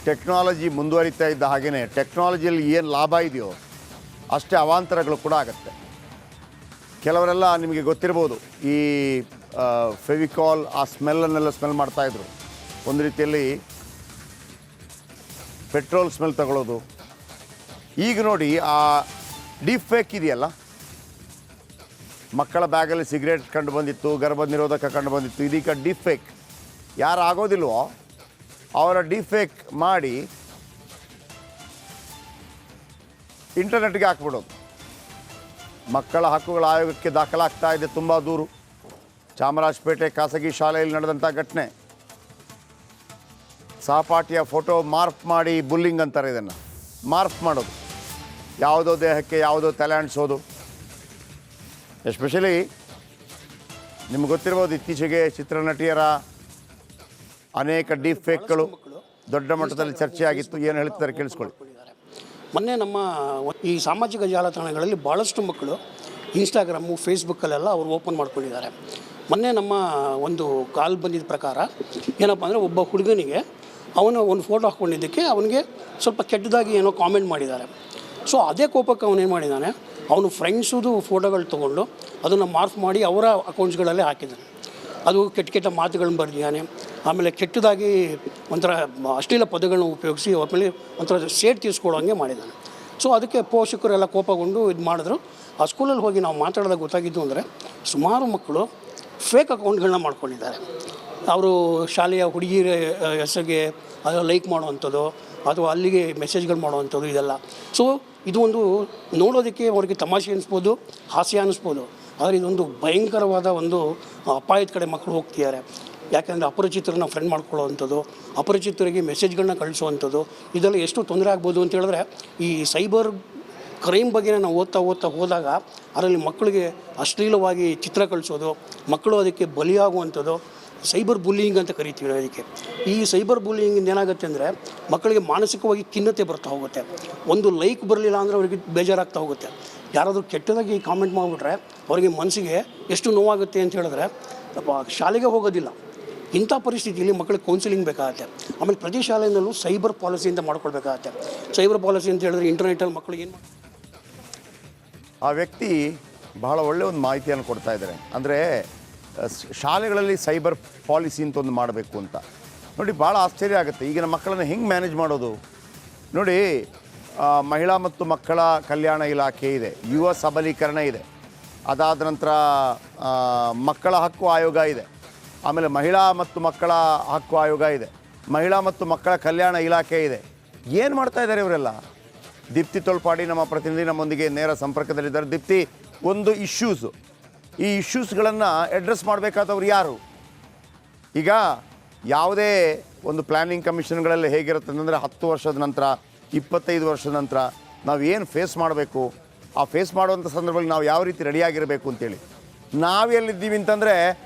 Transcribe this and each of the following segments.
Technology ಮುಂದುವರಿತಾ ಇದ್ದ ಹಾಗೆಯೇ ಟೆಕ್ನಾಲಜಿಯಲ್ಲಿ ಏನು ಲಾಭ ಇದೆಯೋ ಅಷ್ಟೇ ಅವಾಂತರಗಳು ಕೂಡ ಆಗುತ್ತೆ. ಕೆಲವರೆಲ್ಲ ನಿಮಗೆ ಗೊತ್ತಿರ್ಬೋದು, ಈ ಫೆವಿಕಾಲ್ ಆ ಸ್ಮೆಲ್ಲನ್ನೆಲ್ಲ ಸ್ಮೆಲ್ ಮಾಡ್ತಾಯಿದ್ರು. ಒಂದು ರೀತಿಯಲ್ಲಿ ಪೆಟ್ರೋಲ್ ಸ್ಮೆಲ್ ತಗೊಳ್ಳೋದು. ಈಗ ನೋಡಿ ಆ ಡೀಪ್ ಫೇಕ್ ಇದೆಯಲ್ಲ, ಮಕ್ಕಳ ಬ್ಯಾಗಲ್ಲಿ ಸಿಗರೇಟ್ ಕಂಡು ಬಂದಿತ್ತು, ಗರ್ಭ ನಿರೋಧಕ ಕಂಡು ಬಂದಿತ್ತು. ಇದೀಗ ಡೀಪ್ ಫೇಕ್ ಯಾರು ಆಗೋದಿಲ್ವೋ ಅವರ ಡೀಪ್ ಫೇಕ್ ಮಾಡಿ ಇಂಟರ್ನೆಟ್ಗೆ ಹಾಕ್ಬಿಡೋದು. ಮಕ್ಕಳ ಹಕ್ಕುಗಳ ಆಯೋಗಕ್ಕೆ ದಾಖಲಾಗ್ತಾ ಇದೆ ತುಂಬ ದೂರು. ಚಾಮರಾಜಪೇಟೆ ಖಾಸಗಿ ಶಾಲೆಯಲ್ಲಿ ನಡೆದಂಥ ಘಟನೆ. ಸಹಪಾಠಿಯ ಫೋಟೋ ಮಾರ್ಫ್ ಮಾಡಿ ಬುಲ್ಲಿಂಗ್ ಅಂತಾರೆ ಇದನ್ನು. ಮಾರ್ಫ್ ಮಾಡೋದು, ಯಾವುದೋ ದೇಹಕ್ಕೆ ಯಾವುದೋ ತಲೆ ಅಂಟಿಸೋದು. ಎಸ್ಪೆಷಲಿ ನಿಮ್ಗೆ ಗೊತ್ತಿರ್ಬೋದು, ಇತ್ತೀಚೆಗೆ ಚಿತ್ರನಟಿಯರ ಅನೇಕ ಡೀಪ್ ಫೇಕ್ಗಳು ದೊಡ್ಡ ಮಟ್ಟದಲ್ಲಿ ಚರ್ಚೆ ಆಗಿತ್ತು. ಏನು ಹೇಳ್ತಾರೆ ಕೇಳಿಸ್ಕೊಳ್ಳಿ. ಮೊನ್ನೆ ನಮ್ಮ ಈ ಸಾಮಾಜಿಕ ಜಾಲತಾಣಗಳಲ್ಲಿ ಭಾಳಷ್ಟು ಮಕ್ಕಳು ಇನ್ಸ್ಟಾಗ್ರಾಮು ಫೇಸ್ಬುಕ್ಕಲ್ಲೆಲ್ಲ ಅವರು ಓಪನ್ ಮಾಡ್ಕೊಂಡಿದ್ದಾರೆ. ಮೊನ್ನೆ ನಮ್ಮ ಒಂದು ಕಾಲ್ ಬಂದಿದ್ದ ಪ್ರಕಾರ ಏನಪ್ಪ ಅಂದರೆ, ಒಬ್ಬ ಹುಡುಗನಿಗೆ ಅವನು ಒಂದು ಫೋಟೋ ಹಾಕ್ಕೊಂಡಿದ್ದಕ್ಕೆ ಅವನಿಗೆ ಸ್ವಲ್ಪ ಕೆಟ್ಟದಾಗಿ ಏನೋ ಕಾಮೆಂಟ್ ಮಾಡಿದ್ದಾರೆ. ಸೊ ಅದೇ ಕೋಪಕ್ಕೆ ಅವನೇನು ಮಾಡಿದ್ದಾನೆ, ಅವನು ಫ್ರೆಂಡ್ಸುದು ಫೋಟೋಗಳು ತೊಗೊಂಡು ಅದನ್ನು ಮಾರ್ಫ್ ಮಾಡಿ ಅವರ ಅಕೌಂಟ್ಸ್ಗಳಲ್ಲೇ ಹಾಕಿದ್ದಾನೆ. ಅದು ಕೆಟ್ಟ ಕೆಟ್ಟ ಮಾತುಗಳನ್ನ ಬರೆದಿದ್ದಾನೆ. ಆಮೇಲೆ ಕೆಟ್ಟದಾಗಿ ಒಂಥರ ಅಶ್ಲೀಲ ಪದಗಳನ್ನ ಉಪಯೋಗಿಸಿ ಅವ್ರ ಮೇಲೆ ಒಂಥರ ಸೇಡ್ ತೀರಿಸ್ಕೊಳ್ಳೋಂಗೆ ಮಾಡಿದ್ದಾನೆ. ಸೊ ಅದಕ್ಕೆ ಪೋಷಕರೆಲ್ಲ ಕೋಪಗೊಂಡು ಇದು ಮಾಡಿದ್ರು. ಆ ಸ್ಕೂಲಲ್ಲಿ ಹೋಗಿ ನಾವು ಮಾತಾಡಿದಾಗ ಗೊತ್ತಾಗಿದ್ದು ಅಂದರೆ, ಸುಮಾರು ಮಕ್ಕಳು ಫೇಕ್ ಅಕೌಂಟ್ಗಳನ್ನ ಮಾಡ್ಕೊಂಡಿದ್ದಾರೆ. ಅವರು ಶಾಲೆಯ ಹುಡುಗಿರ ಹೆಸರಿಗೆ ಅದು ಲೈಕ್ ಮಾಡುವಂಥದ್ದು, ಅಥವಾ ಅಲ್ಲಿಗೆ ಮೆಸೇಜ್ಗಳು ಮಾಡುವಂಥದ್ದು, ಇದೆಲ್ಲ. ಸೊ ಇದು ಒಂದು ನೋಡೋದಕ್ಕೆ ಅವ್ರಿಗೆ ತಮಾಷೆ ಅನ್ನಿಸ್ಬೋದು, ಹಾಸ್ಯ ಅನ್ನಿಸ್ಬೋದು, ಆದರೆ ಇದೊಂದು ಭಯಂಕರವಾದ ಒಂದು ಅಪಾಯದ ಕಡೆ ಮಕ್ಕಳು ಹೋಗ್ತಿದ್ದಾರೆ. ಯಾಕೆಂದರೆ ಅಪರಿಚಿತರನ್ನ ಫ್ರೆಂಡ್ ಮಾಡ್ಕೊಳ್ಳೋವಂಥದ್ದು, ಅಪರಿಚಿತರಿಗೆ ಮೆಸೇಜ್ಗಳನ್ನ ಕಳಿಸುವಂಥದ್ದು, ಇದೆಲ್ಲ ಎಷ್ಟು ತೊಂದರೆ ಆಗ್ಬೋದು ಅಂತ ಹೇಳಿದ್ರೆ, ಈ ಸೈಬರ್ ಕ್ರೈಮ್ ಬಗ್ಗೆ ನಾವು ಓದ್ತಾ ಹೋದಾಗ ಅದರಲ್ಲಿ ಮಕ್ಕಳಿಗೆ ಅಶ್ಲೀಲವಾಗಿ ಚಿತ್ರ ಕಳಿಸೋದು, ಮಕ್ಕಳು ಅದಕ್ಕೆ ಬಲಿಯಾಗುವಂಥದ್ದು, ಸೈಬರ್ ಬುಲ್ಲಿಂಗ್ ಅಂತ ಕರಿತೀವಿ ಅದಕ್ಕೆ. ಈ ಸೈಬರ್ ಬುಲ್ಲಿಂಗಿಂದ ಏನಾಗುತ್ತೆ ಅಂದರೆ, ಮಕ್ಕಳಿಗೆ ಮಾನಸಿಕವಾಗಿ ಖಿನ್ನತೆ ಬರ್ತಾ ಹೋಗುತ್ತೆ. ಒಂದು ಲೈಕ್ ಬರಲಿಲ್ಲ ಅಂದರೆ ಅವರಿಗೆ ಬೇಜಾರಾಗ್ತಾ ಹೋಗುತ್ತೆ. ಯಾರಾದರೂ ಕೆಟ್ಟದಾಗಿ ಕಾಮೆಂಟ್ ಮಾಡಿಬಿಟ್ರೆ ಅವರಿಗೆ ಮನಸ್ಸಿಗೆ ಎಷ್ಟು ನೋವಾಗುತ್ತೆ ಅಂತ ಹೇಳಿದ್ರೆ ಶಾಲೆಗೆ ಹೋಗೋದಿಲ್ಲ. ಇಂಥ ಪರಿಸ್ಥಿತಿಯಲ್ಲಿ ಮಕ್ಕಳಿಗೆ ಕೌನ್ಸಿಲಿಂಗ್ ಬೇಕಾಗುತ್ತೆ. ಆಮೇಲೆ ಪ್ರತಿ ಶಾಲೆಯಲ್ಲೂ ಸೈಬರ್ ಪಾಲಿಸಿ ಅಂತ ಮಾಡ್ಕೊಳ್ಬೇಕಾಗತ್ತೆ. ಸೈಬರ್ ಪಾಲಿಸಿ ಅಂತ ಹೇಳಿದ್ರೆ ಇಂಟರ್ನೆಟಲ್ಲಿ ಮಕ್ಕಳಿಗೆ ಏನು ಆ ವ್ಯಕ್ತಿ ಬಹಳ ಒಳ್ಳೆಯ ಒಂದು ಮಾಹಿತಿಯನ್ನು ಕೊಡ್ತಾ ಇದ್ದಾರೆ. ಅಂದರೆ ಶಾಲೆಗಳಲ್ಲಿ ಸೈಬರ್ ಪಾಲಿಸಿ ಅಂತ ಒಂದು ಮಾಡಬೇಕು ಅಂತ. ನೋಡಿ, ಭಾಳ ಆಶ್ಚರ್ಯ ಆಗುತ್ತೆ. ಈಗಿನ ಮಕ್ಕಳನ್ನು ಹೆಂಗೆ ಮ್ಯಾನೇಜ್ ಮಾಡೋದು ನೋಡಿ. ಮಹಿಳಾ ಮತ್ತು ಮಕ್ಕಳ ಕಲ್ಯಾಣ ಇಲಾಖೆ ಇದೆ, ಯುವ ಸಬಲೀಕರಣ ಇದೆ, ಅದಾದ ನಂತರ ಮಕ್ಕಳ ಹಕ್ಕು ಆಯೋಗ ಇದೆ, ಆಮೇಲೆ ಮಹಿಳಾ ಮತ್ತು ಮಕ್ಕಳ ಹಕ್ಕು ಆಯೋಗ ಇದೆ, ಮಹಿಳಾ ಮತ್ತು ಮಕ್ಕಳ ಕಲ್ಯಾಣ ಇಲಾಖೆ ಇದೆ. ಏನು ಮಾಡ್ತಾ ಇದ್ದಾರೆ ಇವರೆಲ್ಲ? ದೀಪ್ತಿ ತೊಳ್ಪಾಡಿ ನಮ್ಮ ಪ್ರತಿನಿಧಿ ನಮ್ಮೊಂದಿಗೆ ನೇರ ಸಂಪರ್ಕದಲ್ಲಿದ್ದಾರೆ. ದೀಪ್ತಿ, ಒಂದು ಇಶ್ಯೂಸು, ಈ ಇಶ್ಯೂಸ್ಗಳನ್ನು ಅಡ್ರೆಸ್ ಮಾಡಬೇಕಾದವ್ರು ಯಾರು? ಈಗ ಯಾವುದೇ ಒಂದು ಪ್ಲ್ಯಾನಿಂಗ್ ಕಮಿಷನ್ಗಳಲ್ಲಿ ಹೇಗಿರುತ್ತೆ ಅಂದರೆ, 10 ವರ್ಷದ ನಂತರ 25 ವರ್ಷದ ನಂತರ ನಾವು ಏನು ಫೇಸ್ ಮಾಡಬೇಕು, ಆ ಫೇಸ್ ಮಾಡುವಂಥ ಸಂದರ್ಭದಲ್ಲಿ ನಾವು ಯಾವ ರೀತಿ ರೆಡಿಯಾಗಿರಬೇಕು ಅಂತೇಳಿ. ನಾವೆಲ್ಲಿದ್ದೀವಿ ಅಂತಂದರೆ,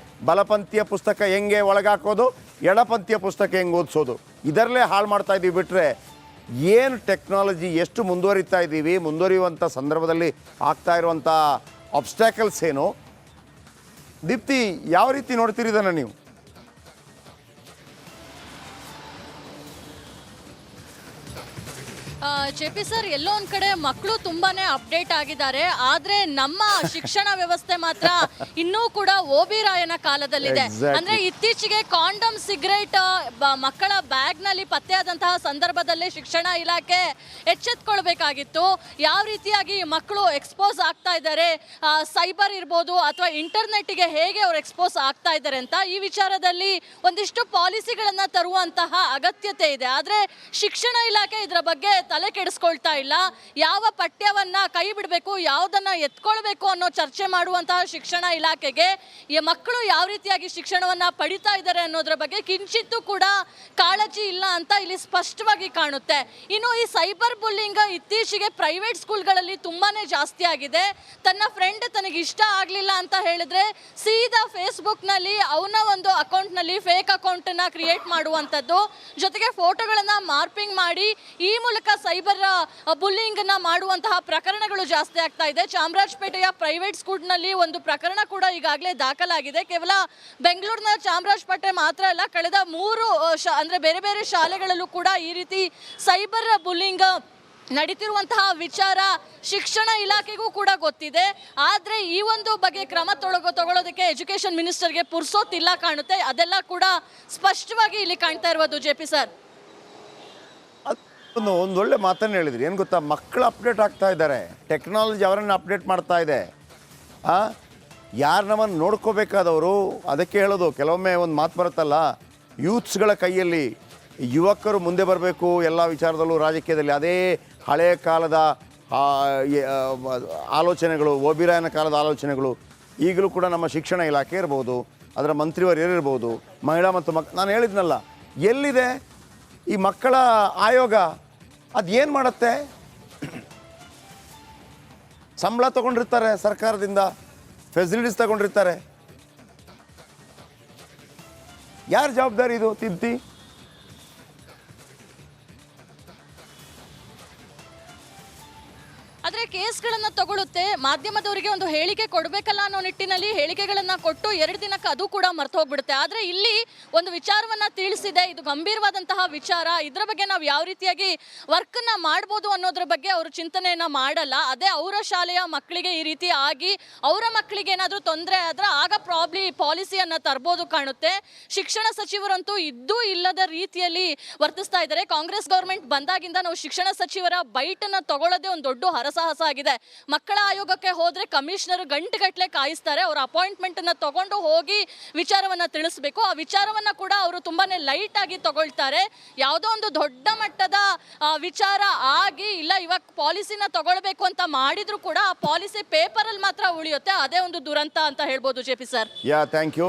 ಬಲಪಂಥೀಯ ಪುಸ್ತಕ ಹೆಂಗೆ ಒಳಗಾಕೋದು, ಎಡಪಂಥೀಯ ಪುಸ್ತಕ ಹೆಂಗೆ ಓದಿಸೋದು, ಇದರಲ್ಲೇ ಹಾಳು ಮಾಡ್ತಾ ಇದ್ದೀವಿ. ಬಿಟ್ಟರೆ ಏನು ಟೆಕ್ನಾಲಜಿ ಎಷ್ಟು ಮುಂದುವರಿತಾ ಇದ್ದೀವಿ, ಮುಂದುವರಿಯುವಂಥ ಸಂದರ್ಭದಲ್ಲಿ ಆಗ್ತಾ ಇರುವಂಥ ಆಬ್ಸ್ಟ್ಯಾಕಲ್ಸ್ ಏನು? ದೀಪ್ತಿ, ಯಾವ ರೀತಿ ನೋಡ್ತೀರಿ ಇದನ್ನು ನೀವು? ಜೆ.ಪಿ. ಸರ್, ಎಲ್ಲೋ ಒಂದು ಕಡೆ ಮಕ್ಕಳು ತುಂಬಾನೇ ಅಪ್ಡೇಟ್ ಆಗಿದ್ದಾರೆ, ಆದರೆ ನಮ್ಮ ಶಿಕ್ಷಣ ವ್ಯವಸ್ಥೆ ಮಾತ್ರ ಇನ್ನೂ ಕೂಡ ಓಬಿರಾಯನ ಕಾಲದಲ್ಲಿದೆ. ಅಂದ್ರೆ ಇತ್ತೀಚೆಗೆ ಕಾಂಡಮ್, ಸಿಗರೇಟ್ ಮಕ್ಕಳ ಬ್ಯಾಗ್ನಲ್ಲಿ ಪತ್ತೆಯಾದಂತಹ ಸಂದರ್ಭದಲ್ಲಿ ಶಿಕ್ಷಣ ಇಲಾಖೆ ಎಚ್ಚೆತ್ಕೊಳ್ಬೇಕಾಗಿತ್ತು. ಯಾವ ರೀತಿಯಾಗಿ ಮಕ್ಕಳು ಎಕ್ಸ್ಪೋಸ್ ಆಗ್ತಾ ಇದ್ದಾರೆ, ಸೈಬರ್ ಇರ್ಬೋದು ಅಥವಾ ಇಂಟರ್ನೆಟ್ಗೆ ಹೇಗೆ ಅವ್ರು ಎಕ್ಸ್ಪೋಸ್ ಆಗ್ತಾ ಇದ್ದಾರೆ ಅಂತ ಈ ವಿಚಾರದಲ್ಲಿ ಒಂದಿಷ್ಟು ಪಾಲಿಸಿಗಳನ್ನ ತರುವಂತಹ ಅಗತ್ಯತೆ ಇದೆ. ಆದರೆ ಶಿಕ್ಷಣ ಇಲಾಖೆ ಇದರ ಬಗ್ಗೆ ತಲೆ ಕೆಡಿಸ್ಕೊಳ್ತಾ ಇಲ್ಲ. ಯಾವ ಪಠ್ಯವನ್ನ ಕೈ ಬಿಡಬೇಕು, ಯಾವುದನ್ನ ಎತ್ಕೊಳ್ಬೇಕು ಅನ್ನೋ ಚರ್ಚೆ ಮಾಡುವಂತಹ ಶಿಕ್ಷಣ ಇಲಾಖೆಗೆ ಈ ಮಕ್ಕಳು ಯಾವ ರೀತಿಯಾಗಿ ಶಿಕ್ಷಣವನ್ನ ಪಡಿತಾ ಇದ್ದಾರೆ ಅನ್ನೋದ್ರ ಬಗ್ಗೆ ಕಿಂಚಿತ್ತೂ ಕೂಡ ಕಾಳಜಿ ಇಲ್ಲ ಅಂತ ಇಲ್ಲಿ ಸ್ಪಷ್ಟವಾಗಿ ಕಾಣುತ್ತೆ. ಇನ್ನು ಈ ಸೈಬರ್ ಬುಲ್ಲಿಂಗ್ ಇತ್ತೀಚೆಗೆ ಪ್ರೈವೇಟ್ ಸ್ಕೂಲ್ಗಳಲ್ಲಿ ತುಂಬಾನೇ ಜಾಸ್ತಿ ಆಗಿದೆ. ತನ್ನ ಫ್ರೆಂಡ್ ತನಗೆ ಇಷ್ಟ ಆಗಲಿಲ್ಲ ಅಂತ ಹೇಳಿದ್ರೆ ಸೀದಾ ಫೇಸ್ಬುಕ್ನಲ್ಲಿ ಅವನ ಒಂದು ಅಕೌಂಟ್ನಲ್ಲಿ ಫೇಕ್ ಅಕೌಂಟನ್ನು ಕ್ರಿಯೇಟ್ ಮಾಡುವಂಥದ್ದು, ಜೊತೆಗೆ ಫೋಟೋಗಳನ್ನು ಮಾರ್ಪಿಂಗ್ ಮಾಡಿ ಈ ಮೂಲಕ ಸೈಬರ್ ಬುಲ್ಲಿಂಗ್ನ ಮಾಡುವಂತಹ ಪ್ರಕರಣಗಳು ಜಾಸ್ತಿ ಆಗ್ತಾ ಇದೆ. ಚಾಮರಾಜಪೇಟೆಯ ಪ್ರೈವೇಟ್ ಸ್ಕೂಲ್ನಲ್ಲಿ ಒಂದು ಪ್ರಕರಣ ಕೂಡ ಈಗಾಗಲೇ ದಾಖಲಾಗಿದೆ. ಕೇವಲ ಬೆಂಗಳೂರಿನ ಚಾಮರಾಜಪೇಟೆ ಮಾತ್ರ ಅಲ್ಲ, ಕಳೆದ 3 ಅಂದರೆ ಬೇರೆ ಬೇರೆ ಶಾಲೆಗಳಲ್ಲೂ ಕೂಡ ಈ ರೀತಿ ಸೈಬರ್ ಬುಲ್ಲಿಂಗ್ ನಡೀತಿರುವಂತಹ ವಿಚಾರ ಶಿಕ್ಷಣ ಇಲಾಖೆಗೂ ಕೂಡ ಗೊತ್ತಿದೆ. ಆದರೆ ಈ ಒಂದು ಬಗ್ಗೆ ಕ್ರಮ ತಗೊಳ್ಳೋದಕ್ಕೆ ಎಜುಕೇಷನ್ ಮಿನಿಸ್ಟರ್ಗೆ ಪುರ್ಸೋತಿಲ್ಲ ಕಾಣುತ್ತೆ. ಅದೆಲ್ಲ ಕೂಡ ಸ್ಪಷ್ಟವಾಗಿ ಇಲ್ಲಿ ಕಾಣ್ತಾ ಇರೋದು. ಜೆ.ಪಿ. ಸರ್, ಒಂದು ಒಳ್ಳೆ ಮಾತನ್ನು ಹೇಳಿದ್ರಿ. ಏನು ಗೊತ್ತಾ, ಮಕ್ಕಳು ಅಪ್ಡೇಟ್ ಆಗ್ತಾ ಇದ್ದಾರೆ, ಟೆಕ್ನಾಲಜಿ ಅವರನ್ನು ಅಪ್ಡೇಟ್ ಮಾಡ್ತಾ ಇದೆ. ಯಾರು ನಮ್ಮನ್ನು ನೋಡ್ಕೋಬೇಕಾದವರು, ಅದಕ್ಕೆ ಹೇಳೋದು ಕೆಲವೊಮ್ಮೆ ಒಂದು ಮಾತು ಬರುತ್ತಲ್ಲ, ಯೂತ್ಸ್ಗಳ ಕೈಯಲ್ಲಿ, ಯುವಕರು ಮುಂದೆ ಬರಬೇಕು ಎಲ್ಲ ವಿಚಾರದಲ್ಲೂ, ರಾಜಕೀಯದಲ್ಲಿ. ಅದೇ ಹಳೆಯ ಕಾಲದ ಆಲೋಚನೆಗಳು, ಓಬಿರಾಯನ ಕಾಲದ ಆಲೋಚನೆಗಳು ಈಗಲೂ ಕೂಡ ನಮ್ಮ ಶಿಕ್ಷಣ ಇಲಾಖೆ ಇರ್ಬೋದು, ಅದರ ಮಂತ್ರಿವರು ಇರ್ಬೋದು, ಮಹಿಳಾ ಮತ್ತು ನಾನು ಹೇಳಿದ್ನಲ್ಲ, ಎಲ್ಲಿದೆ ಈ ಮಕ್ಕಳ ಆಯೋಗ? ಅದೇನು ಮಾಡುತ್ತೆ? ಸಂಬಳ ತೊಗೊಂಡಿರ್ತಾರೆ, ಸರ್ಕಾರದಿಂದ ಫೆಸಿಲಿಟೀಸ್ ತಗೊಂಡಿರ್ತಾರೆ. ಯಾರ ಜವಾಬ್ದಾರಿ ಇದು ತಿದ್ದಿ? ಆದರೆ ಕೇಸ್ಗಳನ್ನು ತಗೊಳುತ್ತೆ, ಮಾಧ್ಯಮದವರಿಗೆ ಒಂದು ಹೇಳಿಕೆ ಕೊಡಬೇಕಲ್ಲ ಅನ್ನೋ ನಿಟ್ಟಿನಲ್ಲಿ ಹೇಳಿಕೆಗಳನ್ನು ಕೊಟ್ಟು 2 ದಿನಕ್ಕೆ ಅದು ಕೂಡ ಮರ್ತು ಹೋಗ್ಬಿಡುತ್ತೆ. ಆದರೆ ಇಲ್ಲಿ ಒಂದು ವಿಚಾರವನ್ನು ತಿಳಿಸಿದೆ, ಇದು ಗಂಭೀರವಾದಂತಹ ವಿಚಾರ, ಇದರ ಬಗ್ಗೆ ನಾವು ಯಾವ ರೀತಿಯಾಗಿ ವರ್ಕನ್ನು ಮಾಡ್ಬೋದು ಅನ್ನೋದ್ರ ಬಗ್ಗೆ ಅವರು ಚಿಂತನೆಯನ್ನು ಮಾಡಲ್ಲ. ಅದೇ ಅವರ ಶಾಲೆಯ ಮಕ್ಕಳಿಗೆ ಈ ರೀತಿ ಆಗಿ ಅವರ ಮಕ್ಕಳಿಗೆ ಏನಾದರೂ ತೊಂದರೆ ಆದರೆ ಆಗ ಪಾಲಿಸಿಯನ್ನು ತರ್ಬೋದು ಕಾಣುತ್ತೆ. ಶಿಕ್ಷಣ ಸಚಿವರಂತೂ ಇದ್ದೂ ಇಲ್ಲದ ರೀತಿಯಲ್ಲಿ ವರ್ತಿಸ್ತಾ ಇದ್ದಾರೆ. ಕಾಂಗ್ರೆಸ್ ಗೌರ್ಮೆಂಟ್ ಬಂದಾಗಿಂದ ನಾವು ಶಿಕ್ಷಣ ಸಚಿವರ ಬೈಟನ್ನು ತಗೊಳ್ಳೋದೇ ಒಂದು ದೊಡ್ಡ ಹರಸಾಹಸ ಆಗಿದೆ. ಮಕ್ಕಳ ಆಯೋಗಕ್ಕೆ ಹೋದ್ರೆ ಕಮಿಷನರ್ ಗಂಟೆಗಟ್ಟಲೆ ಕಾಯಿಸ್ತಾರೆ. ಅವರ ಅಪಾಯಿಂಟ್ಮೆಂಟ್ ಅನ್ನ ತಗೊಂಡು ಹೋಗಿ ವಿಚಾರವನ್ನ ತಿಳಿಸಬೇಕು. ಆ ವಿಚಾರವನ್ನ ಕೂಡ ಅವರು ತುಂಬಾನೇ ಲೈಟ್ ಆಗಿ ತಗೊಳ್ತಾರೆ. ಯಾವುದೋ ಒಂದು ದೊಡ್ಡ ಮಟ್ಟದ ವಿಚಾರ ಆಗಿ ಇಲ್ಲ ಇವಾಗ ಪಾಲಿಸಿನ ತಗೊಳ್ಬೇಕು ಅಂತ ಮಾಡಿದ್ರು ಕೂಡ ಆ ಪಾಲಿಸಿ ಪೇಪರ್ ಅಲ್ಲಿ ಮಾತ್ರ ಉಳಿಯುತ್ತೆ. ಅದೇ ಒಂದು ದುರಂತ ಅಂತ ಹೇಳ್ಬೋದು. ಜೆ.ಪಿ. Sir, thank you.